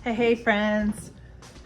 Hey friends,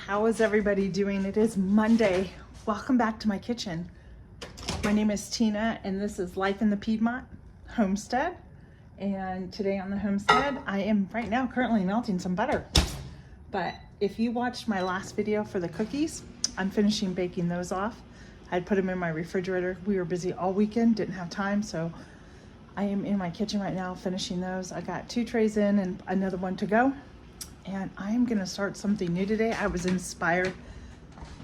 how is everybody doing? It is Monday. Welcome back to my kitchen. My name is Tina and this is Life in the Piedmont Homestead. And today on the homestead, I am right now currently melting some butter. But if you watched my last video for the cookies, I'm finishing baking those off. I'd put them in my refrigerator. We were busy all weekend, didn't have time, so I am in my kitchen right now finishing those. I got 2 trays in and another one to go. And I'm gonna start something new today. I was inspired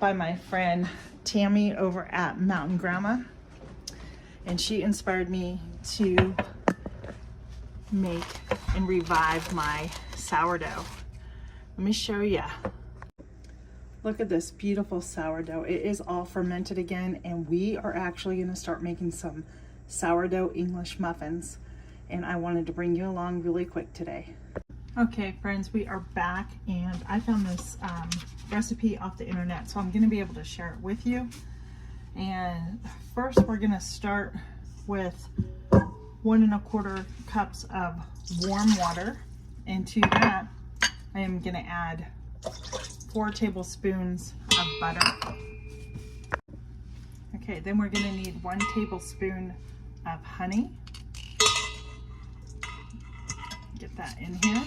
by my friend Tammy over at Mountain Grandma. And she inspired me to make and revive my sourdough. Let me show you. Look at this beautiful sourdough. It is all fermented again, and we are actually gonna start making some sourdough English muffins. And I wanted to bring you along really quick today. Okay friends, we are back and I found this recipe off the internet, so I'm going to be able to share it with you. And first we're going to start with 1 1/4 cups of warm water. And to that I am going to add 4 tablespoons of butter. Okay, then we're going to need 1 tablespoon of honey. Get that in here.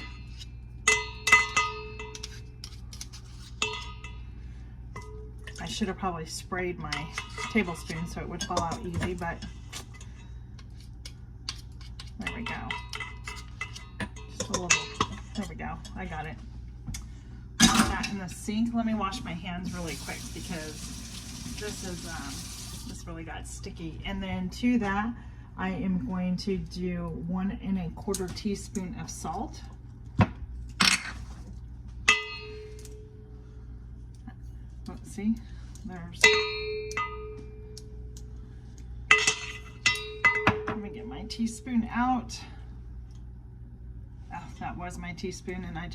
I should have probably sprayed my tablespoon so it would fall out easy, but there we go. Just a little, there we go. I got it. Put that in the sink. Let me wash my hands really quick because this is this really got sticky. And then to that, I am going to do 1 1/4 teaspoon of salt. Let's see, there's, let me get my teaspoon out. Oh, that was my teaspoon and it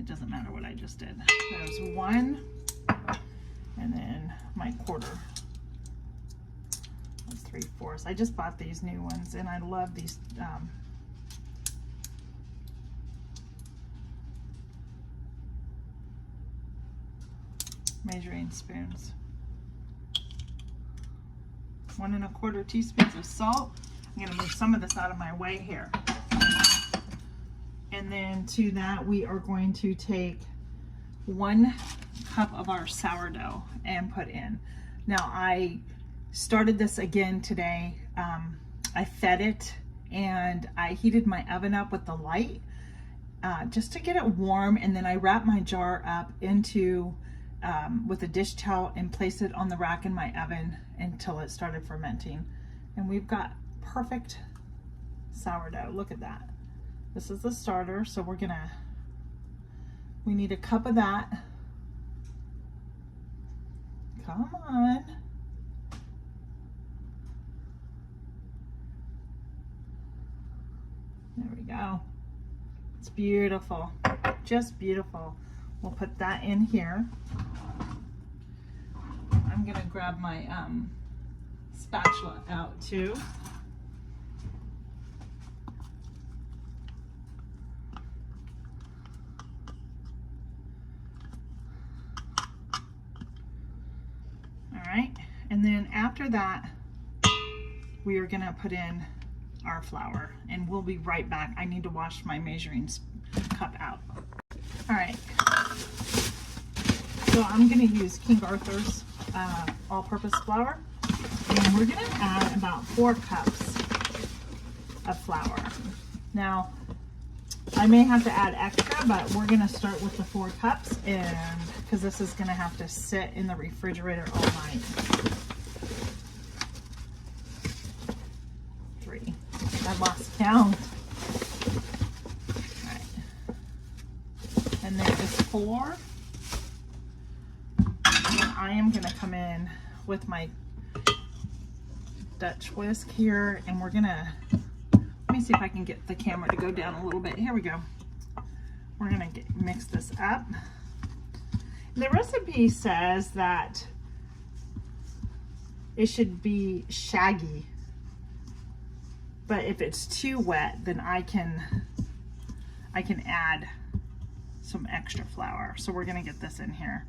doesn't matter what I just did. There's 1, and then my quarter. That's 3/4. I just bought these new ones and I love these measuring spoons. 1 1/4 teaspoons of salt. I'm going to move some of this out of my way here. And then to that we are going to take 1 cup of our sourdough and put in. Now I started this again today. I fed it and I heated my oven up with the light just to get it warm, and then I wrapped my jar up into with a dish towel and placed it on the rack in my oven until it started fermenting. And we've got perfect sourdough. Look at that. This is the starter, so we need a cup of that. Come on. There we go. It's beautiful, just beautiful. We'll put that in here. I'm gonna grab my spatula out too. All right, and then after that, we are gonna put in our flour, and we'll be right back. I need to wash my measuring cup out. All right, so I'm going to use King Arthur's all-purpose flour, and we're going to add about 4 cups of flour. Now, I may have to add extra, but we're going to start with the 4 cups, and because this is going to have to sit in the refrigerator all night. 3. I lost count. All right. And there is 4. And I am going to come in with my Dutch whisk here, and we're going to, let me see if I can get the camera to go down a little bit. Here we go. We're going to mix this up. The recipe says that it should be shaggy, but if it's too wet, then I can I can add some extra flour. So we're gonna get this in here.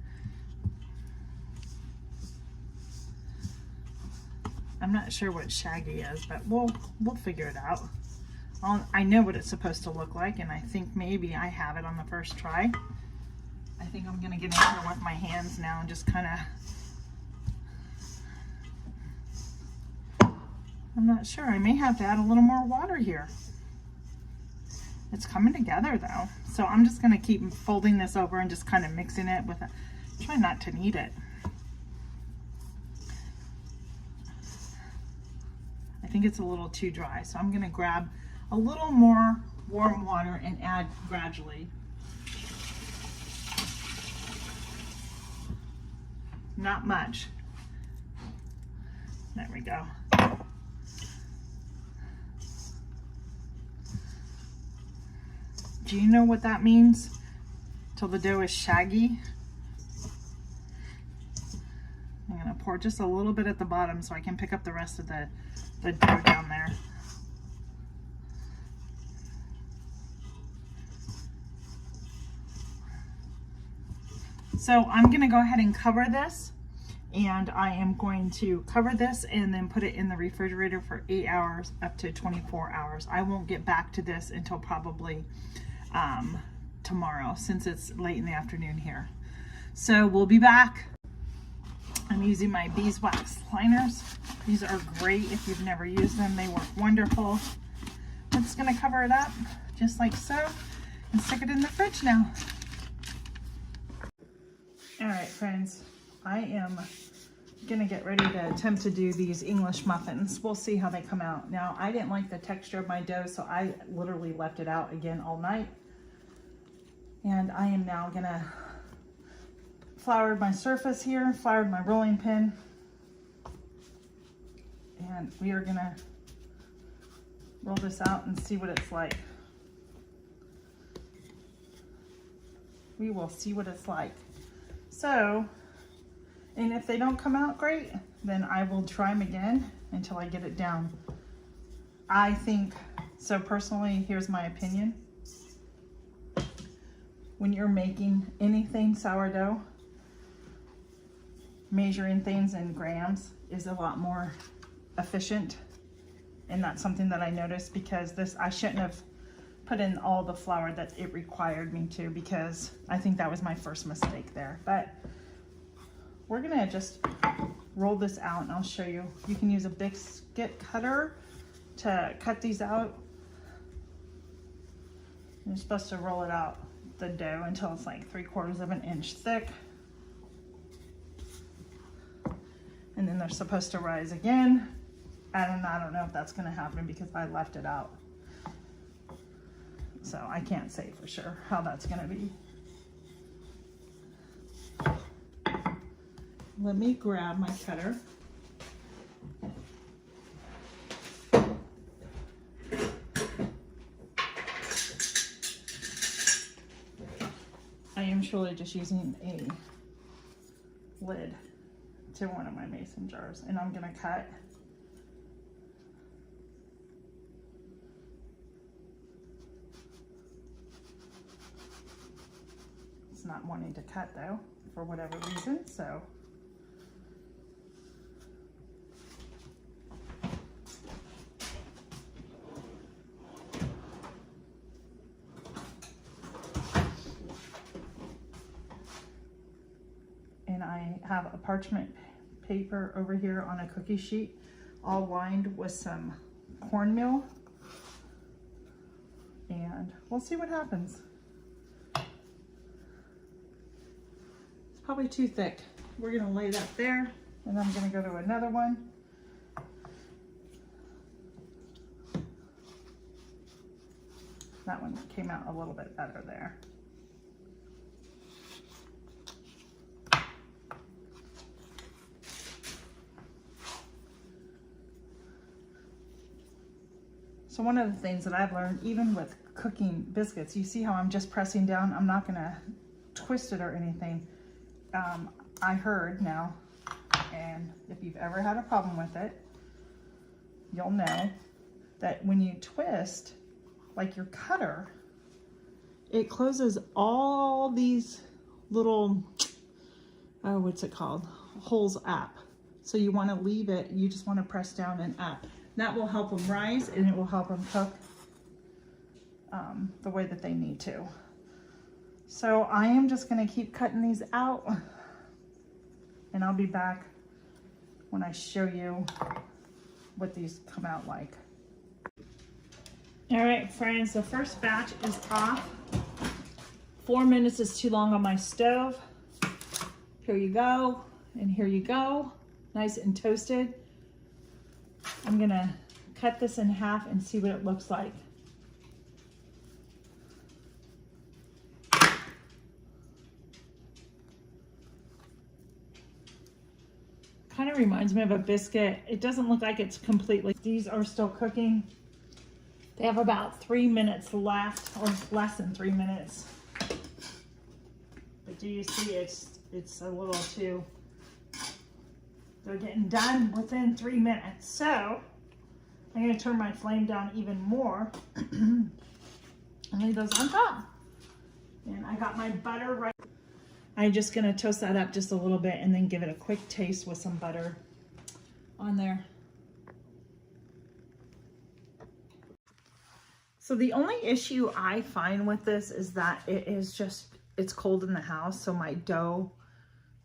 I'm not sure what shaggy is, but we'll figure it out. I know what it's supposed to look like, and I think maybe I have it on the first try. I think I'm gonna get in here with my hands now and just kind of, I'm not sure. I may have to add a little more water here. It's coming together though. So I'm just gonna keep folding this over and just kind of mixing it with a, try not to knead it. I think it's a little too dry. So I'm gonna grab a little more warm water and add gradually. Not much. There we go. Do you know what that means? Till the dough is shaggy. I'm gonna pour just a little bit at the bottom so I can pick up the rest of the dough down there. So I'm gonna go ahead and cover this, and I am going to cover this and then put it in the refrigerator for 8 hours up to 24 hours. I won't get back to this until probably tomorrow, since it's late in the afternoon here. So we'll be back. I'm using my beeswax liners. These are great if you've never used them. They work wonderful. I'm just gonna cover it up just like so and stick it in the fridge now. All right, friends, I am gonna get ready to attempt to do these English muffins. We'll see how they come out. Now, I didn't like the texture of my dough, so I literally left it out again all night. And I am now gonna flour my surface here, flour my rolling pin, and we are gonna roll this out and see what it's like. We will see what it's like. So, and if they don't come out great, then I will try them again until I get it down. I think, so personally, here's my opinion. When you're making anything sourdough, measuring things in grams is a lot more efficient. And that's something that I noticed, because this, I shouldn't have put in all the flour that it required me to, because I think that was my first mistake there. But we're gonna just roll this out and I'll show you. You can use a biscuit cutter to cut these out. You're supposed to roll it out, the dough, until it's like 3/4 of an inch thick. And then they're supposed to rise again. I don't know if that's gonna happen because I left it out. So I can't say for sure how that's gonna be. Let me grab my cutter. I am surely just using a lid to one of my mason jars, and I'm gonna cut. It's not wanting to cut though, for whatever reason, so. And I have a parchment paper over here on a cookie sheet, all lined with some cornmeal, and we'll see what happens. It's probably too thick. We're gonna lay that there, and I'm gonna go to another one. That one came out a little bit better there. So one of the things that I've learned, even with cooking biscuits, you see how I'm just pressing down? I'm not gonna twist it or anything. I heard now, and if you've ever had a problem with it, you'll know that when you twist, like your cutter, it closes all these little, oh, what's it called? Holes up. So you want to leave it, you just want to press down and up. That will help them rise, and it will help them cook the way that they need to. So I am just going to keep cutting these out, and I'll be back when I show you what these come out like. All right, friends, the first batch is off. 4 minutes is too long on my stove. Here you go, and here you go. Nice and toasted. I'm gonna cut this in half and see what it looks like. Kind of reminds me of a biscuit. It doesn't look like it's completely, these are still cooking. They have about 3 minutes left, or less than 3 minutes. But do you see it's a little too, they're getting done within 3 minutes. So I'm gonna turn my flame down even more and leave those on top. And I got my butter right. I'm just gonna toast that up just a little bit and then give it a quick taste with some butter on there. So the only issue I find with this is that it is just, it's cold in the house. So my dough,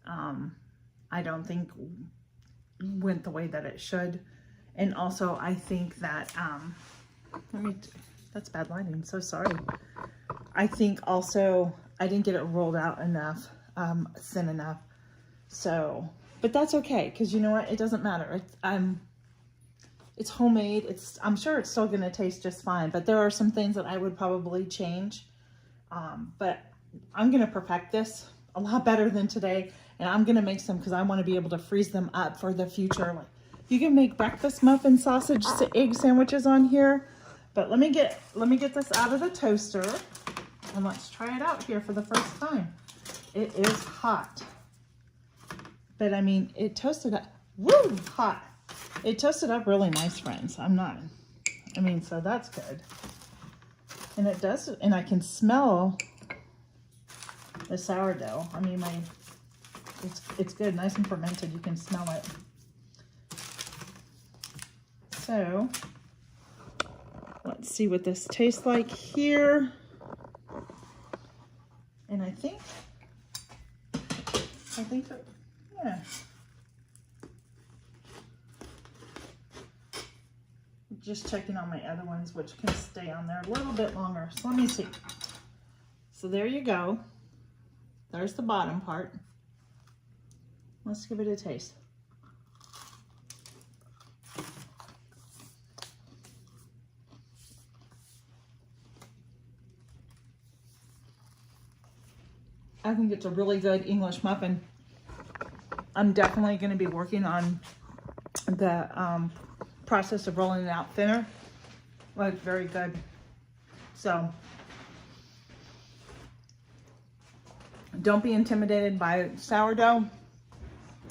I don't think went the way that it should. And also I think that, that's bad lighting, so sorry. I think also I didn't get it rolled out enough, thin enough. So, but that's okay, because you know what, it doesn't matter. It's homemade. I'm sure it's still gonna taste just fine, but there are some things that I would probably change. But I'm gonna perfect this a lot better than today, and I'm gonna make some because I want to be able to freeze them up for the future. Like, you can make breakfast muffin sausage egg sandwiches on here, but let me get this out of the toaster and let's try it out here for the first time. It is hot, but I mean, it toasted up, woo, hot. It toasted up really nice, friends. So that's good. And it does, and I can smell the sourdough. I mean, it's good, nice and fermented. You can smell it. So let's see what this tastes like here. And I think that, yeah. Just checking on my other ones, which can stay on there a little bit longer. So let me see. So there you go. There's the bottom part. Let's give it a taste. I think it's a really good English muffin. I'm definitely going to be working on the process of rolling it out thinner. Well, it's very good. So don't be intimidated by sourdough.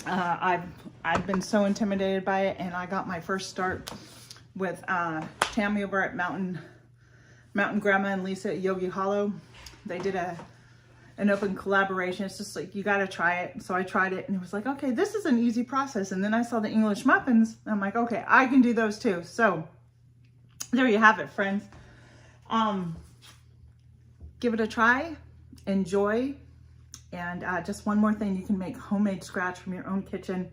I've been so intimidated by it, and I got my first start with Tammy over at Mountain Grandma and Lisa at Yogi Hollow. They did an open collaboration. It's just like, you got to try it. So I tried it and it was like, okay, this is an easy process. And then I saw the English muffins and I'm like, okay, I can do those too. So there you have it, friends. Give it a try, enjoy. And just one more thing, you can make homemade scratch from your own kitchen.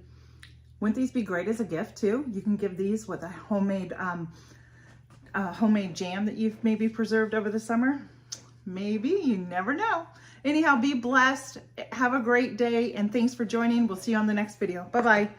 Wouldn't these be great as a gift too? You can give these with a homemade jam that you've maybe preserved over the summer. Maybe, you never know. Anyhow, be blessed, have a great day, and thanks for joining. We'll see you on the next video. Bye-bye.